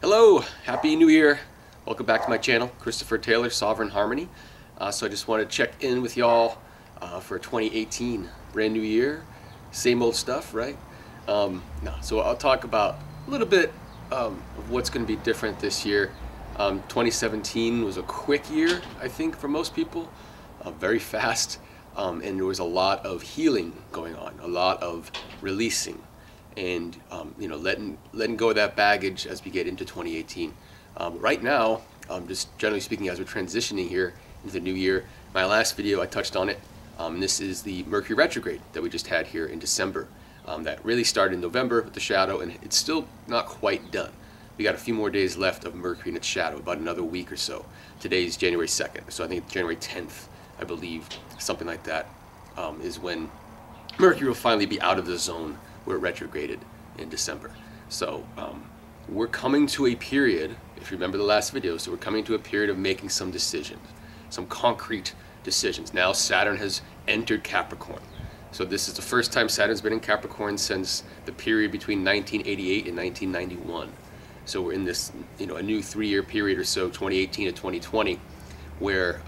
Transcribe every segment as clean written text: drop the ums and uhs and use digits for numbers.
Hello, Happy New Year. Welcome back to my channel, Christopher Taylor, Sovereign Harmony. So I just want to check in with y'all for 2018, brand new year, same old stuff, right? So I'll talk about a little bit of what's going to be different this year. 2017 was a quick year, I think, for most people, very fast, and there was a lot of healing going on, a lot of releasing. And letting go of that baggage as we get into 2018. Right now, just generally speaking, as we're transitioning here into the new year, my last video I touched on it. This is the Mercury Retrograde that we just had here in December. That really started in November with the shadow, and it's still not quite done. We got a few more days left of Mercury in its shadow, about another week or so. Today's January 2nd, so I think January 10th, I believe, something like that, is when Mercury will finally be out of the zone where it retrograded in December. So we're coming to a period, if you remember the last video, so we're coming to a period of making some decisions, some concrete decisions. Now Saturn has entered Capricorn. So this is the first time Saturn's been in Capricorn since the period between 1988 and 1991. So we're in this, a new 3-year period or so, 2018 to 2020, where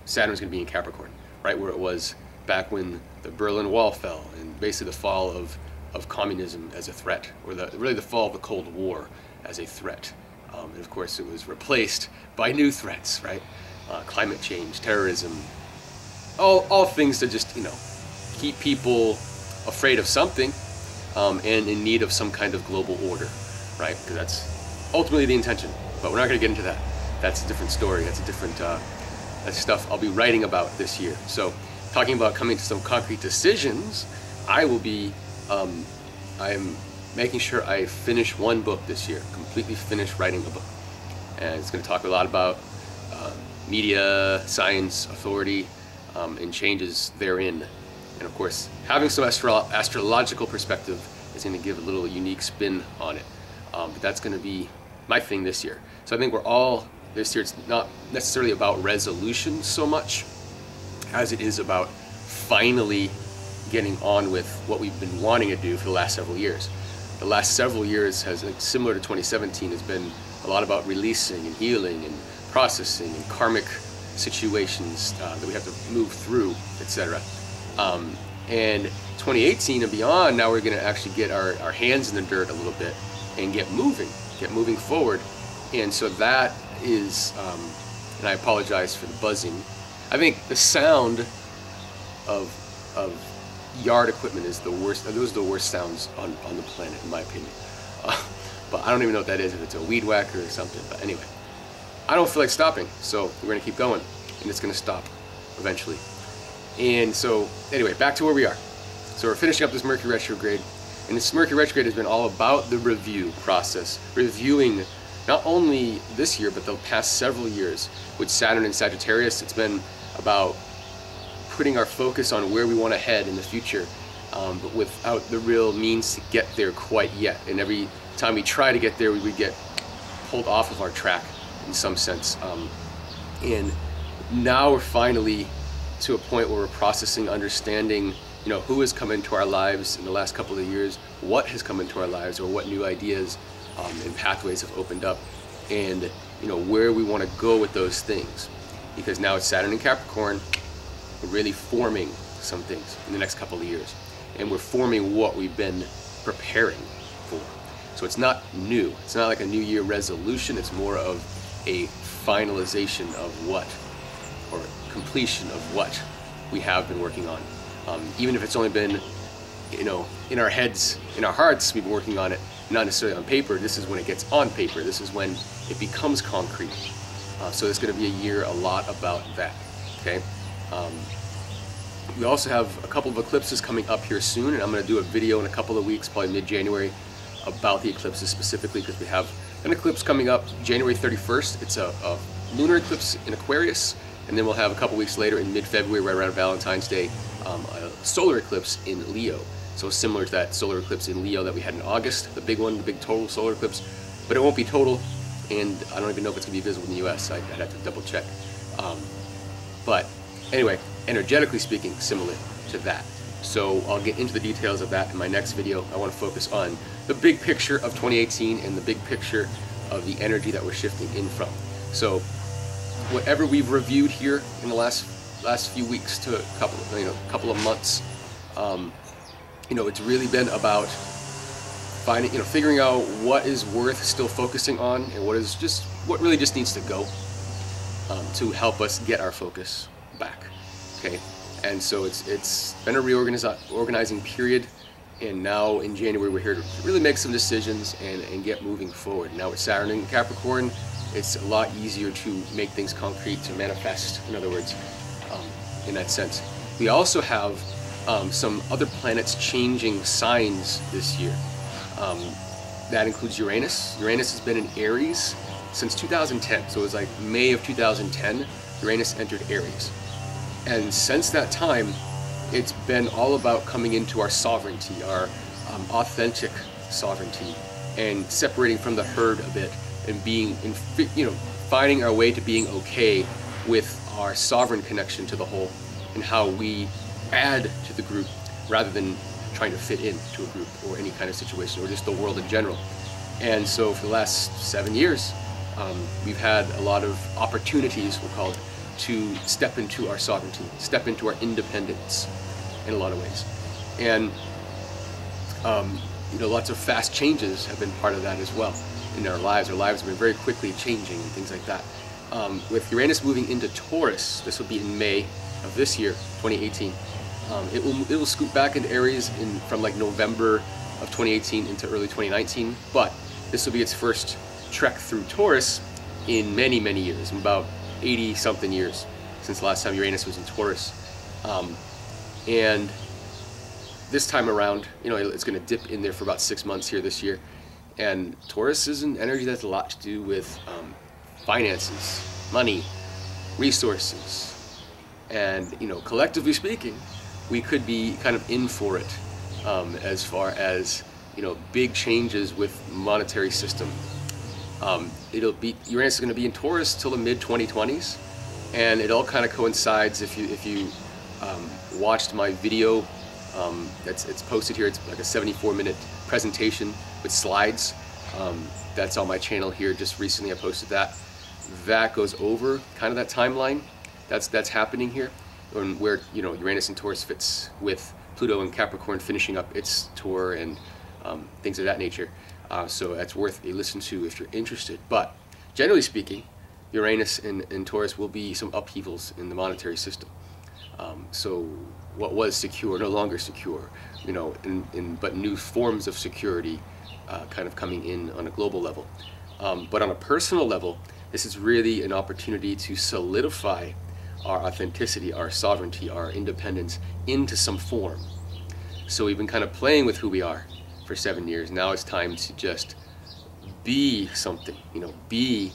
Saturn's going to be in Capricorn, right where it was back when the Berlin Wall fell, and basically the fall of communism as a threat, or really the fall of the Cold War as a threat. And of course it was replaced by new threats, right? Climate change, terrorism, all things to just, keep people afraid of something and in need of some kind of global order, right? Because that's ultimately the intention, but we're not going to get into that. That's a different story. That's a different that's stuff I'll be writing about this year. So talking about coming to some concrete decisions, I will be, I'm making sure I finish one book this year, completely finish writing a book. And it's going to talk a lot about media, science, authority, and changes therein. And of course, having some astrological perspective is going to give a little unique spin on it. But that's going to be my thing this year. So I think we're all, this year, it's not necessarily about resolution so much as it is about finally getting on with what we've been wanting to do for the last several years. The last several years has, similar to 2017, has been a lot about releasing and healing and processing and karmic situations that we have to move through, etc. And 2018 and beyond, now we're going to actually get our hands in the dirt a little bit and get moving forward. And so that is, and I apologize for the buzzing, I think the sound of yard equipment is the worst. Those are the worst sounds on the planet, in my opinion. But I don't even know what that is, if it's a weed whacker or something. But anyway, I don't feel like stopping, so we're going to keep going, and it's going to stop eventually. And so, anyway, back to where we are. So we're finishing up this Mercury Retrograde, and this Mercury Retrograde has been all about the review process, reviewing not only this year, but the past several years. With Saturn and Sagittarius, it's been about putting our focus on where we want to head in the future, but without the real means to get there quite yet. And every time we try to get there, we would get pulled off of our track in some sense. And now we're finally to a point where we're processing, understanding, who has come into our lives in the last couple of years, what has come into our lives, or what new ideas and pathways have opened up, and where we want to go with those things. Because now it's Saturn and Capricorn, we're really forming some things in the next couple of years, and we're forming what we've been preparing for. So it's not new. It's not like a New Year resolution. It's more of a finalization of what, or completion of what we have been working on. Even if it's only been, in our heads, in our hearts, we've been working on it, not necessarily on paper. This is when it gets on paper. This is when it becomes concrete. So it's going to be a year a lot about that. Okay. We also have a couple of eclipses coming up here soon, and I'm going to do a video in a couple of weeks, probably mid-January, about the eclipses specifically, because we have an eclipse coming up January 31st. It's a lunar eclipse in Aquarius, and then we'll have a couple weeks later in mid-February, right around Valentine's Day, a solar eclipse in Leo. So similar to that solar eclipse in Leo that we had in August, the big one, the big total solar eclipse, but it won't be total, and I don't even know if it's going to be visible in the US. I'd have to double check. But anyway, energetically speaking, similar to that. So I'll get into the details of that in my next video. I want to focus on the big picture of 2018 and the big picture of the energy that we're shifting in from. So whatever we've reviewed here in the last few weeks to a couple of months, it's really been about figuring out what is worth still focusing on and what really just needs to go, to help us get our focus back. Okay, and so it's been a reorganizing period, and now in January we're here to really make some decisions and get moving forward. Now with Saturn in Capricorn, it's a lot easier to make things concrete, to manifest, in other words, in that sense. We also have some other planets changing signs this year. That includes Uranus. Uranus has been in Aries since 2010, so it was like May of 2010, Uranus entered Aries. And since that time, it's been all about coming into our sovereignty, our authentic sovereignty, and separating from the herd a bit, and finding our way to being okay with our sovereign connection to the whole, and how we add to the group rather than trying to fit into a group or any kind of situation, or just the world in general. And so for the last 7 years, we've had a lot of opportunities, we'll call it, to step into our sovereignty, step into our independence in a lot of ways. And lots of fast changes have been part of that as well in our lives. Our lives have been very quickly changing and things like that. With Uranus moving into Taurus, this will be in May of this year, 2018. It will scoot back into Aries from like November of 2018 into early 2019, but this will be its first trek through Taurus in many, many years, about 80-something years since the last time Uranus was in Taurus. And this time around, it's going to dip in there for about 6 months here this year. And Taurus is an energy that's a lot to do with finances, money, resources, and collectively speaking, we could be kind of in for it as far as big changes with monetary system. Uranus is going to be in Taurus till the mid-2020s, and it all kind of coincides. If you watched my video, it's posted here. It's like a 74-minute presentation with slides. That's on my channel here. Just recently I posted that. That goes over kind of that timeline. That's happening here, and where Uranus and Taurus fits with Pluto and Capricorn finishing up its tour and things of that nature. So that's worth a listen to if you're interested. But generally speaking, Uranus and Taurus will be some upheavals in the monetary system. So what was secure, no longer secure, but new forms of security kind of coming in on a global level. But on a personal level, this is really an opportunity to solidify our authenticity, our sovereignty, our independence into some form. So we've been kind of playing with who we are for 7 years. Now it's time to just be something, be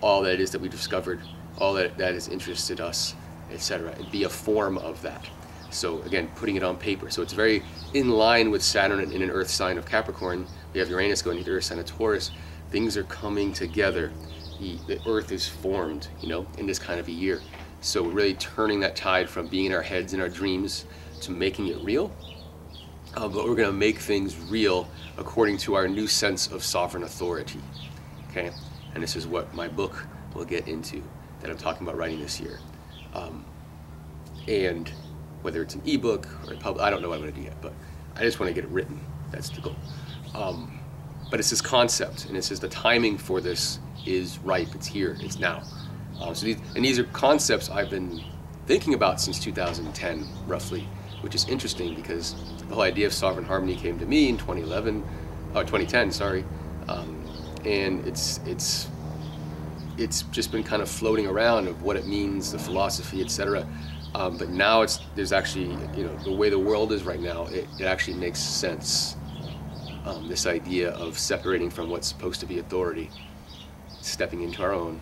all that it is that we discovered, all that has interested us, etc., and be a form of that. So again, putting it on paper. So it's very in line with Saturn in an earth sign of Capricorn. We have Uranus going into the earth sign of Taurus. Things are coming together. The earth is formed, in this kind of a year. So we're really turning that tide from being in our heads and our dreams to making it real. But we're going to make things real according to our new sense of sovereign authority. Okay, and this is what my book will get into, that I'm talking about writing this year. And whether it's an ebook or a public, I don't know what I'm going to do yet, but I just want to get it written. That's the goal. But it's this concept, and it says the timing for this is ripe. It's here. It's now. So these are concepts I've been thinking about since 2010, roughly, which is interesting because the whole idea of sovereign harmony came to me in 2010, sorry, and it's just been kind of floating around of what it means, the philosophy, etc. But now there's actually, the way the world is right now, it actually makes sense. This idea of separating from what's supposed to be authority, stepping into our own,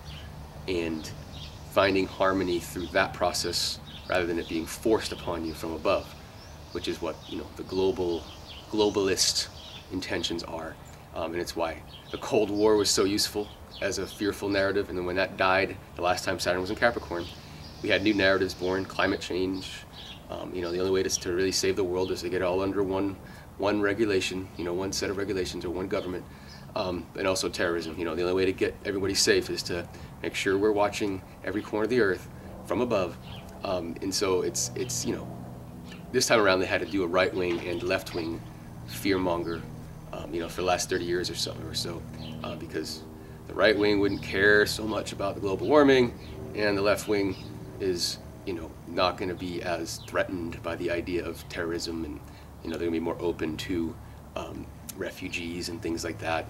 and finding harmony through that process rather than it being forced upon you from above, which is what the globalist intentions are. And it's why the Cold War was so useful as a fearful narrative, and then when that died the last time Saturn was in Capricorn, we had new narratives born. Climate change, the only way to really save the world is to get it all under one regulation, one set of regulations or one government. and also terrorism. The only way to get everybody safe is to make sure we're watching every corner of the earth from above. And so it's this time around they had to do a right-wing and left-wing fearmonger, for the last 30 years or so, because the right wing wouldn't care so much about the global warming, and the left wing is, not going to be as threatened by the idea of terrorism, and they're going to be more open to refugees and things like that.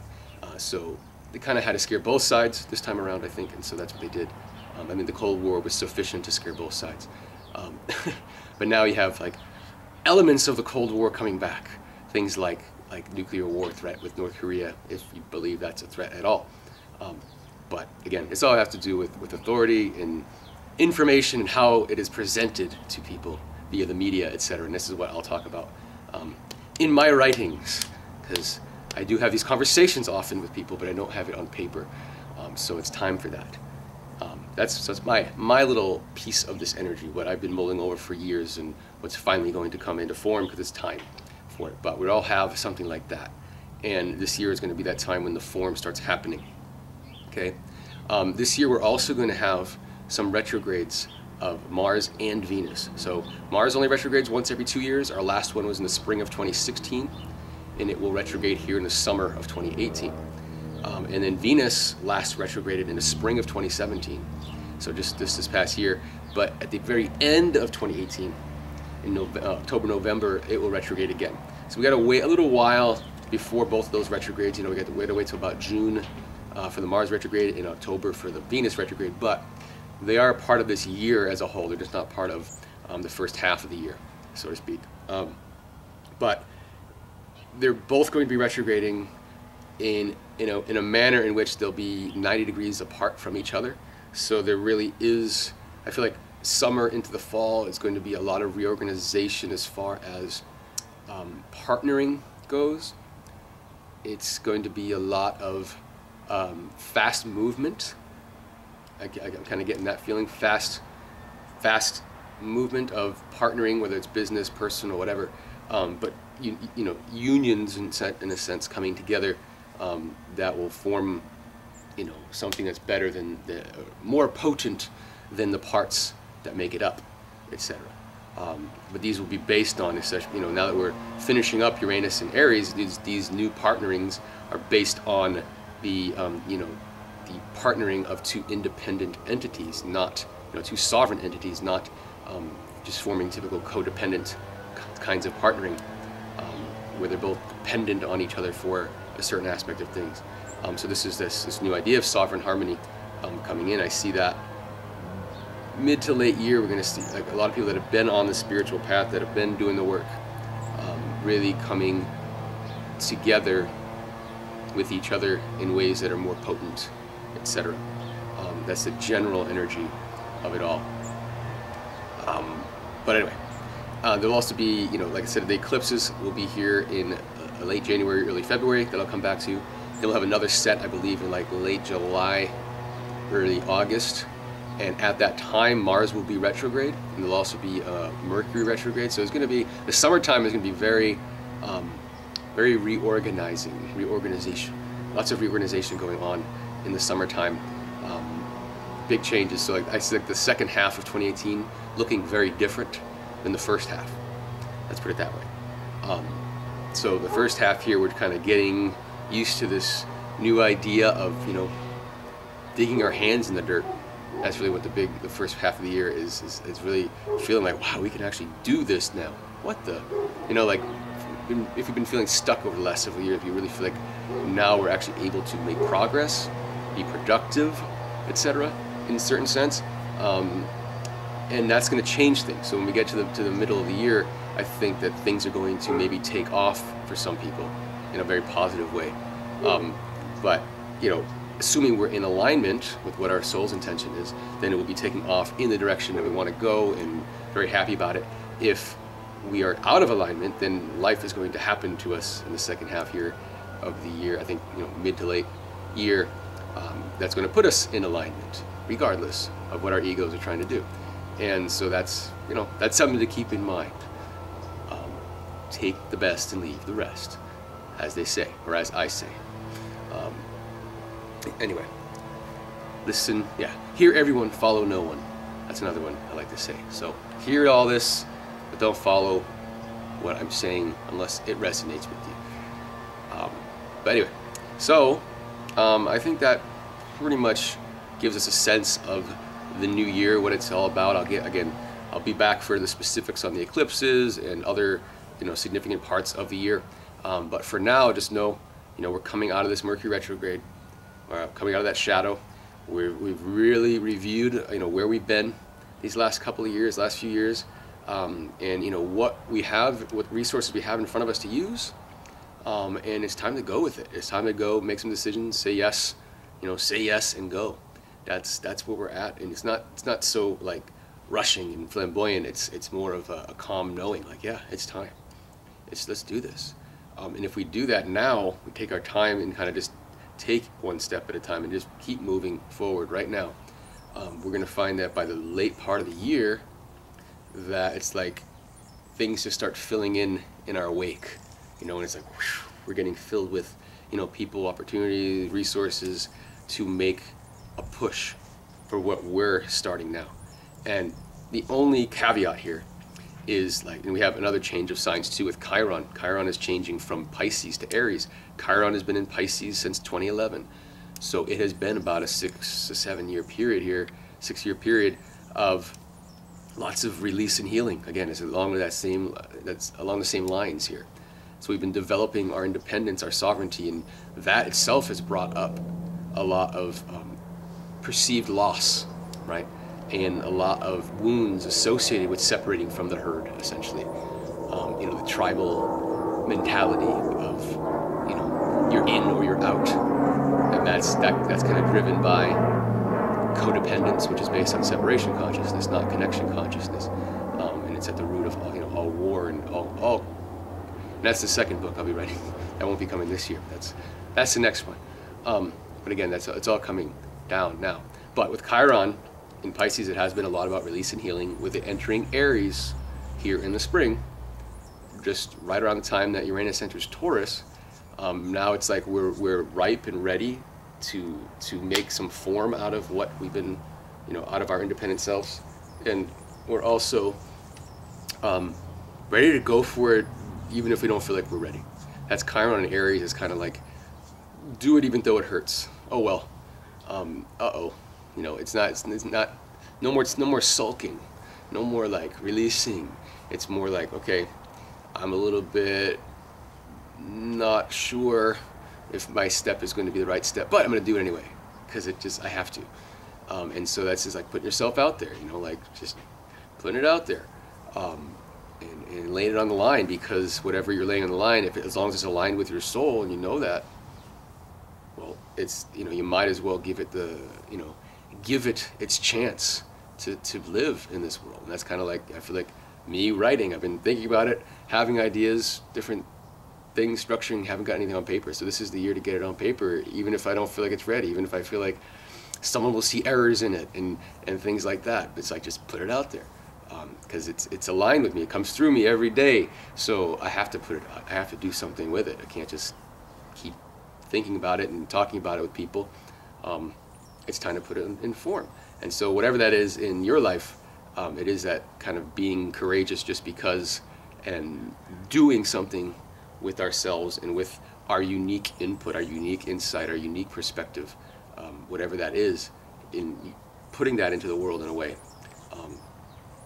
So they kind of had to scare both sides this time around, I think, and so that's what they did. The Cold War was sufficient to scare both sides, but now you have like elements of the Cold War coming back, things like nuclear war threat with North Korea, if you believe that's a threat at all. But again, it's all have to do with authority and information and how it is presented to people via the media, etc. And this is what I'll talk about in my writings, because I do have these conversations often with people, but I don't have it on paper. So it's time for that. That's my little piece of this energy, what I've been mulling over for years, and what's finally going to come into form because it's time for it. But we all have something like that, and this year is going to be that time when the form starts happening. Okay, this year we're also going to have some retrogrades of Mars and Venus. So Mars only retrogrades once every 2 years. Our last one was in the spring of 2016, and it will retrograde here in the summer of 2018. And then Venus last retrograded in the spring of 2017, so just this past year. But at the very end of 2018, in October, November, it will retrograde again. So we got to wait a little while before both of those retrogrades. We got to wait till about June for the Mars retrograde, in October for the Venus retrograde. But they are part of this year as a whole. They're just not part of the first half of the year, so to speak. But they're both going to be retrograding in a manner in which they'll be 90 degrees apart from each other. So there really is, I feel like summer into the fall is going to be a lot of reorganization as far as partnering goes. It's going to be a lot of fast movement. I'm kind of getting that feeling, fast movement of partnering, whether it's business, personal, whatever. But unions in a sense coming together that will form something that's better than more potent than the parts that make it up, etc. But these will be based on, now that we're finishing up Uranus and Aries, these new partnerings are based on the the partnering of two independent entities, not two sovereign entities, not just forming typical codependent kinds of partnering, where they're both dependent on each other for a certain aspect of things. So this is this new idea of sovereign harmony coming in. I see that mid to late year we're going to see like a lot of people that have been on the spiritual path, that have been doing the work, really coming together with each other in ways that are more potent, etc. That's the general energy of it all. But anyway, there'll also be, like I said, the eclipses will be here in late January, early February, that I'll come back to. Then we'll have another set, I believe, in like late July, early August. And at that time, Mars will be retrograde, and there'll also be Mercury retrograde. So it's going to be, the summertime is going to be very, very reorganization. Lots of reorganization going on in the summertime. Big changes. So I see like the second half of 2018 looking very different than the first half. Let's put it that way. So the first half here, we're kind of getting used to this new idea of, digging our hands in the dirt. That's really what the first half of the year is really feeling like, wow, we can actually do this now. What the, like, if you've been feeling stuck over the last several years, you really feel like now we're actually able to make progress, be productive, etc. in a certain sense. And that's going to change things. So when we get to the middle of the year, I think that things are going to maybe take off for some people in a very positive way. But assuming we're in alignment with what our soul's intention is, then it will be taking off in the direction that we want to go, and very happy about it. If we are out of alignment, then life is going to happen to us in the second half here of the year. I think mid to late year, that's going to put us in alignment, regardless of what our egos are trying to do. And so that's that's something to keep in mind. Take the best and leave the rest, as they say, or as I say. Anyway, listen, yeah, hear everyone, follow no one. That's another one I like to say. So hear all this, but don't follow what I'm saying unless it resonates with you. But anyway, so I think that pretty much gives us a sense of the new year, what it's all about. I'll be back for the specifics on the eclipses and other, significant parts of the year. But for now, just know, we're coming out of this Mercury retrograde, coming out of that shadow. We've really reviewed, where we've been these last couple of years, last few years, and what we have, what resources we have in front of us to use. And it's time to go with it. It's time to go make some decisions, say yes, say yes and go. That's where we're at, and it's not so like rushing and flamboyant. It's more of a calm knowing, like, yeah, it's time. Let's do this. And if we do that now, we take our time and kind of just take one step at a time and just keep moving forward right now. We're going to find that by the late part of the year, that it's like things just start filling in our wake, and it's like whoosh, we're getting filled with, people, opportunities, resources to make a push for what we're starting now. And the only caveat here is, and we have another change of signs too with Chiron. Chiron is changing from Pisces to Aries. Chiron has been in Pisces since 2011. So it has been about a 6 to 7 year period here, 6 year period of lots of release and healing. Again, it's along that's along the same lines here. So we've been developing our independence, our sovereignty, and that itself has brought up a lot of perceived loss, right? And a lot of wounds associated with separating from the herd, essentially. The tribal mentality of, you're in or you're out. And that's kind of driven by codependence, which is based on separation consciousness, not connection consciousness. And it's at the root of all war and all. And that's the second book I'll be writing. That won't be coming this year. That's the next one. But again, it's all coming down now. But with Chiron in Pisces, it has been a lot about release and healing. With it entering Aries here in the spring, just right around the time that Uranus enters Taurus, now it's like we're ripe and ready to make some form out of what we've been, out of our independent selves, and we're also ready to go for it, even if we don't feel like we're ready. That's Chiron in Aries. Is kind of like, do it even though it hurts. Oh well. It's not. No more sulking. No more like releasing. It's more like, okay, I'm a little bit not sure if my step is going to be the right step, but I'm going to do it anyway because I have to. And so that's just like putting yourself out there, like just putting it out there, and laying it on the line, because whatever you're laying on the line, as long as it's aligned with your soul and you know that, well, it's, you might as well give it give it its chance to live in this world. And that's kind of like, I feel like me writing, I've been thinking about it, having ideas, different things, structuring, haven't got anything on paper. So this is the year to get it on paper, even if I don't feel like it's ready, even if I feel like someone will see errors in it and things like that. It's like, just put it out there, because it's aligned with me. It comes through me every day. So I have to put it out. I have to do something with it. I can't just keep thinking about it and talking about it with people. It's time to put it in form. And so whatever that is in your life, it is that kind of being courageous just because, and doing something with ourselves and with our unique input, our unique insight, our unique perspective, whatever that is, in putting that into the world in a way.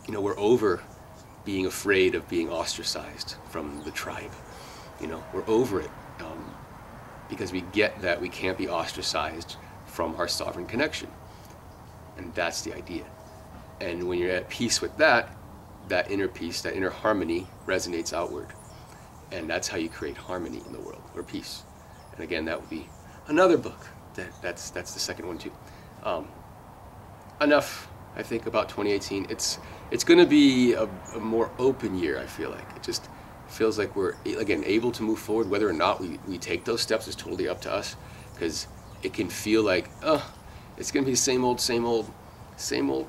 We're over being afraid of being ostracized from the tribe. We're over it, because we get that we can't be ostracized from our sovereign connection. And that's the idea. And when you're at peace with that inner peace, that inner harmony resonates outward. And that's how you create harmony in the world, or peace. And again, that would be another book. That's the second one too. Enough, I think, about 2018. It's going to be a more open year, I feel like. It just feels like we're, again, able to move forward. Whether or not we take those steps is totally up to us, because it can feel like, it's going to be the same old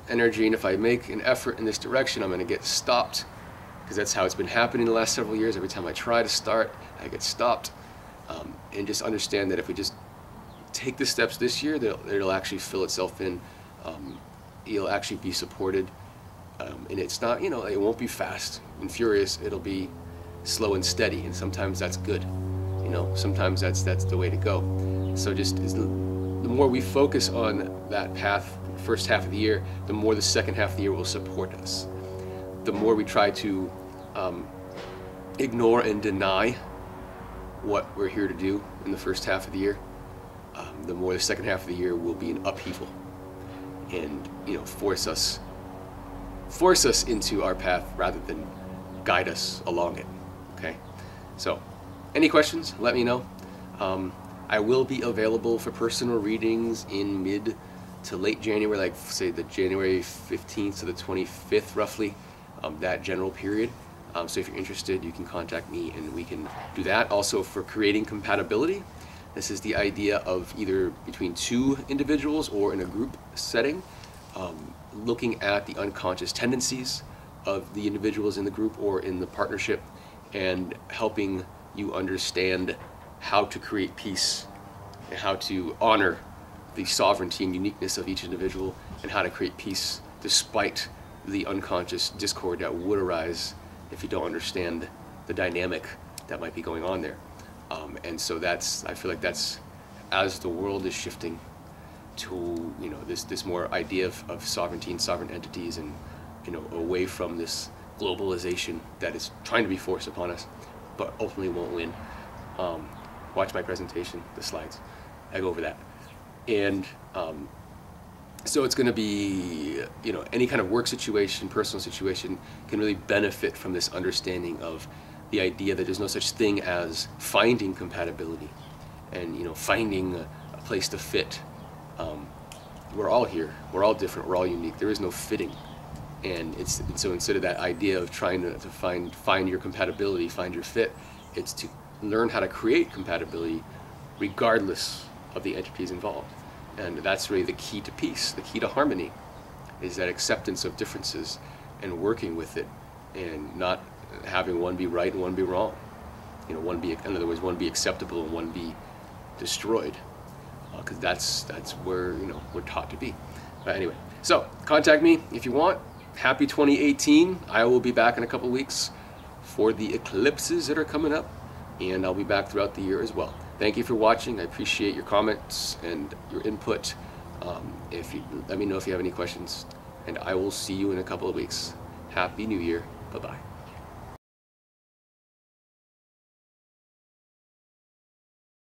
energy, and if I make an effort in this direction, I'm going to get stopped, because that's how it's been happening the last several years. Every time I try to start, I get stopped. And just understand that if we just take the steps this year, it'll actually fill itself in. You'll actually be supported, and it's not, it won't be fast and furious. It'll be slow and steady, and sometimes that's good. Sometimes that's the way to go. So just the more we focus on that path, first half of the year, the more the second half of the year will support us. The more we try to ignore and deny what we're here to do in the first half of the year, the more the second half of the year will be an upheaval, and force us into our path rather than guide us along it. Okay, so any questions, let me know. I will be available for personal readings in mid to late January, like say the January 15th to the 25th roughly, that general period. So if you're interested, you can contact me and we can do that. Also for creating compatibility, this is the idea of either between two individuals or in a group setting, looking at the unconscious tendencies of the individuals in the group or in the partnership, and helping you understand how to create peace and how to honor the sovereignty and uniqueness of each individual, and how to create peace despite the unconscious discord that would arise if you don't understand the dynamic that might be going on there. And so I feel like that's, as the world is shifting to this more idea of sovereignty and sovereign entities, and away from this globalization that is trying to be forced upon us but ultimately won't win. Watch my presentation, the slides, I go over that. And so it's going to be, any kind of work situation, personal situation can really benefit from this understanding of the idea that there's no such thing as finding compatibility and finding a place to fit. We're all here, we're all different, we're all unique. There is no fitting. And so instead of that idea of trying to find your compatibility, find your fit, it's to learn how to create compatibility regardless of the entities involved. And that's really the key to peace, the key to harmony, is that acceptance of differences and working with it, and not having one be right and one be wrong. One be, in other words, one be acceptable and one be destroyed, because that's where we're taught to be. But anyway, so contact me if you want. Happy 2018. I will be back in a couple weeks for the eclipses that are coming up, and I'll be back throughout the year as well. Thank you for watching. I appreciate your comments and your input. Let me know if you have any questions, and I will see you in a couple of weeks. Happy New Year. Bye-bye.